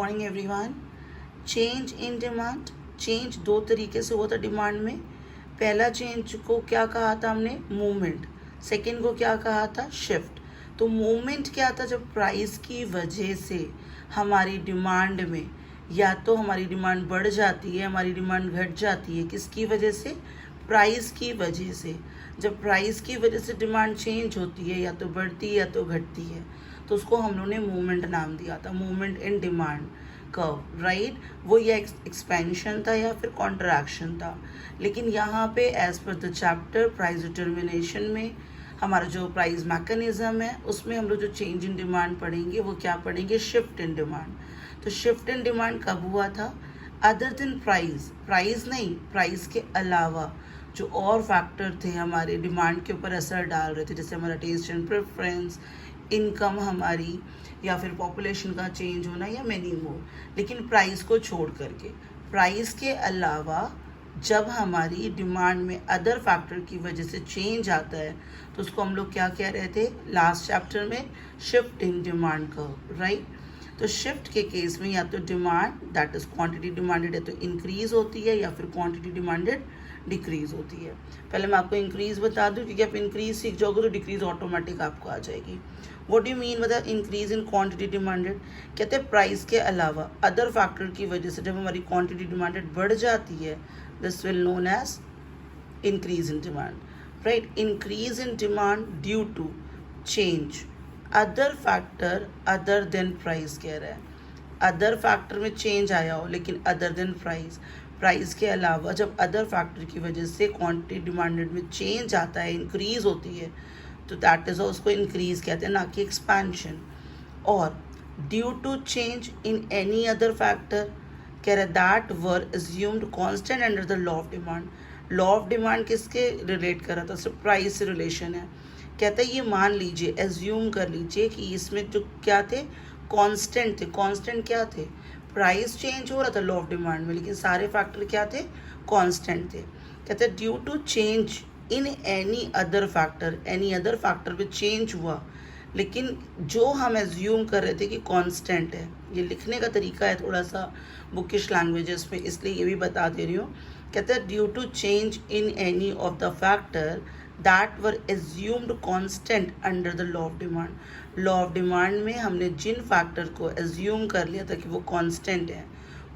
Morning everyone. Change in demand, change दो तरीके से हुआ था डिमांड में। पहला चेंज को क्या कहा था हमने, मूवमेंट। सेकंड को क्या कहा था, शिफ्ट। तो मूवमेंट क्या था, जब प्राइस की वजह से हमारी डिमांड में या तो हमारी डिमांड बढ़ जाती है, हमारी डिमांड घट जाती है। किसकी वजह से, प्राइस की वजह से। जब प्राइस की वजह से डिमांड चेंज होती है, या तो बढ़ती है या तो घटती है, तो उसको हम लोगों ने मूवमेंट नाम दिया था, movement in demand curve, right. वो या एक्सपेंशन था या फिर कॉन्ट्रैक्शन था। लेकिन यहाँ पे as per the chapter price determination में हमारा जो प्राइस मैकेनिज्म है, उसमें हम लोग जो चेंज इन डिमांड पढ़ेंगे वो क्या पढ़ेंगे, शिफ्ट इन डिमांड। तो शिफ्ट इन डिमांड कब हुआ था, अदर देन प्राइस, प्राइस नहीं, प्राइस के अलावा जो और फैक्टर थे हमारे डिमांड के ऊपर असर डाल रहे थे, जैसे हमारा टेस्ट एंड प्रेफरेंस, इनकम हमारी, या फिर पॉपुलेशन का चेंज होना, या मैनी मोर। लेकिन प्राइस को छोड़ करके, प्राइस के अलावा जब हमारी डिमांड में अदर फैक्टर की वजह से चेंज आता है, तो उसको हम लोग क्या कह रहे थे लास्ट चैप्टर में, shift in demand curve, right. तो शिफ्ट के केस में या तो demand that is quantity demanded है तो इंक्रीज होती है, या फिर क्वांटिटी डिमांडेड डिक्रीज होती है। पहले मैं आपको इंक्रीज बता दूं, क्योंकि आप इंक्रीज सीख जाओगे तो डिक्रीज ऑटोमेटिक आपको आ जाएगी। What do you mean with increase in quantity demanded, कहते हैं प्राइस के अलावा अदर फैक्टर की वजह से जब हमारी क्वांटिटी डिमांडेड बढ़ जाती है, this will known as increase in demand, right. Increase in demand due to change other factor other than price कह रहा है। अदर फैक्टर में चेंज आया हो, लेकिन अदर देन प्राइस, प्राइस के अलावा जब अदर फैक्टर की वजह से क्वांटिटी डिमांडेड में चेंज आता है, इंक्रीज होती है, तो दैट इज उसको इंक्रीज कहते हैं, ना कि एक्सपेंशन। और due to change in any other factor कह रहे that were assumed constant under the law of demand. Law of demand किसके रिलेट कर रहा था, सिर्फ प्राइस से रिलेशन है। कहता है ये मान लीजिए, एज्यूम कर लीजिए कि इसमें जो क्या थे, कांस्टेंट थे। कांस्टेंट क्या थे, प्राइस चेंज हो रहा था लॉ ऑफ डिमांड में, लेकिन सारे फैक्टर क्या थे, कांस्टेंट थे। कहते हैं due to change in any other factor, any other factor में चेंज हुआ, लेकिन जो हम एज्यूम कर रहे थे कि कांस्टेंट है। ये लिखने का तरीका है थोड़ा सा बुकिश लैंग्वेजेस में, इसलिए ये भी बता दे रही हूँ। कहते हैं due to change in any of the factor that were assumed constant under the law of demand. Law of demand में हमने जिन फैक्टर को एज्यूम कर लिया था कि वो कांस्टेंट है,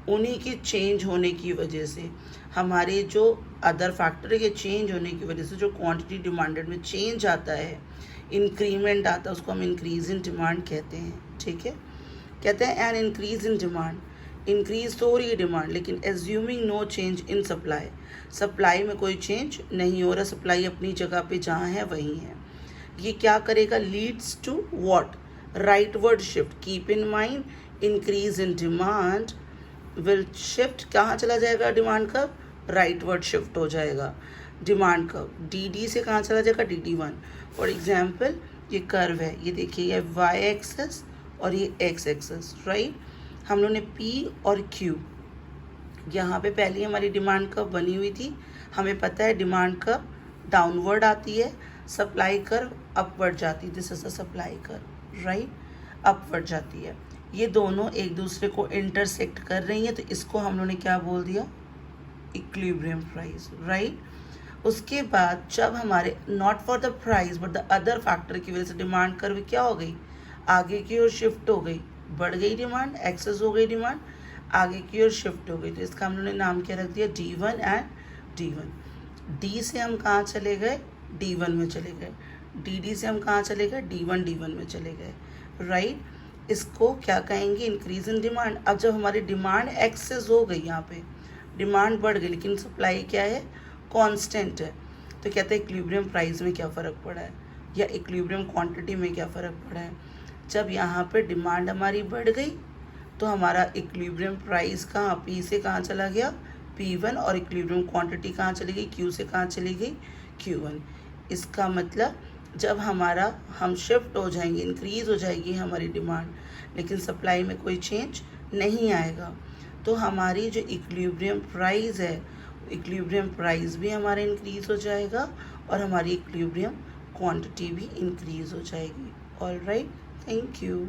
उन्हीं के चेंज होने की वजह से हमारे जो अदर फैक्टर के चेंज होने की वजह से जो क्वांटिटी डिमांडेड में चेंज आता है, इंक्रीमेंट आता है, उसको हम इंक्रीज इन डिमांड कहते हैं, ठीक है। कहते हैं an increase in demand, increase तो हो रही है डिमांड, लेकिन assuming no change in supply, supply में कोई चेंज नहीं हो रहा, सप्लाई अपनी जगह पे जहाँ है वहीं है। ये क्या करेगा, leads to what, rightward shift. Keep in mind increase in demand will shift, कहाँ चला जाएगा डिमांड का, राइटवर्ड शिफ्ट हो जाएगा डिमांड का। डी से कहाँ चला जाएगा, DD1। फॉर एग्जाम्पल ये कर्व है, ये देखिए, ये वाई एक्सेस और ये एक्स एक्सेस, राइट। हम लोगों ने P और Q, यहाँ पे पहले हमारी डिमांड कर्व बनी हुई थी, हमें पता है डिमांड कर्व डाउनवर्ड आती है, सप्लाई कर्व अपवर्ड जाती है, this is a supply curve, right, upward जाती है। ये दोनों एक दूसरे को इंटरसेक्ट कर रही हैं, तो इसको हम लोगों ने क्या बोल दिया, इक्विलिब्रियम प्राइस, राइट। उसके बाद जब हमारे not for the price but the other factor की वजह से डिमांड कर्व क्या हो गई, आगे की ओर शिफ्ट हो गई, बढ़ गई डिमांड, एक्सेस हो गई डिमांड, आगे की ओर शिफ्ट हो गई, तो इसका हम लोगों ने नाम क्या रख दिया, D1 एंड D1। डी से हम कहाँ चले गए, D1 में चले गए, DD से हम कहाँ चले गए, D1 में चले गए, राइट। इसको क्या कहेंगे, इंक्रीज इन डिमांड। अब जब हमारी डिमांड एक्सेस हो गई, यहाँ पे डिमांड बढ़ गई, लेकिन सप्लाई क्या है, कांस्टेंट है, तो कहते हैं इक्विलिब्रियम प्राइस में क्या फ़र्क पड़ा है, या इक्विलिब्रियम क्वांटिटी में क्या फ़र्क पड़ा है। जब यहाँ पे डिमांड हमारी बढ़ गई, तो हमारा इक्विलिब्रियम प्राइस कहाँ, P से कहाँ चला गया, P1, और इक्विलिब्रियम क्वांटिटी कहाँ चली गई, Q से कहाँ चली गई, Q1। इसका मतलब जब हम शिफ्ट हो जाएंगे, इंक्रीज हो जाएगी हमारी डिमांड, लेकिन सप्लाई में कोई चेंज नहीं आएगा, तो हमारी जो इक्विलिब्रियम प्राइस है, इक्विलिब्रियम प्राइस भी हमारा इंक्रीज हो जाएगा, और हमारी इक्विलिब्रियम क्वांटिटी भी इंक्रीज हो जाएगी। All right, thank you.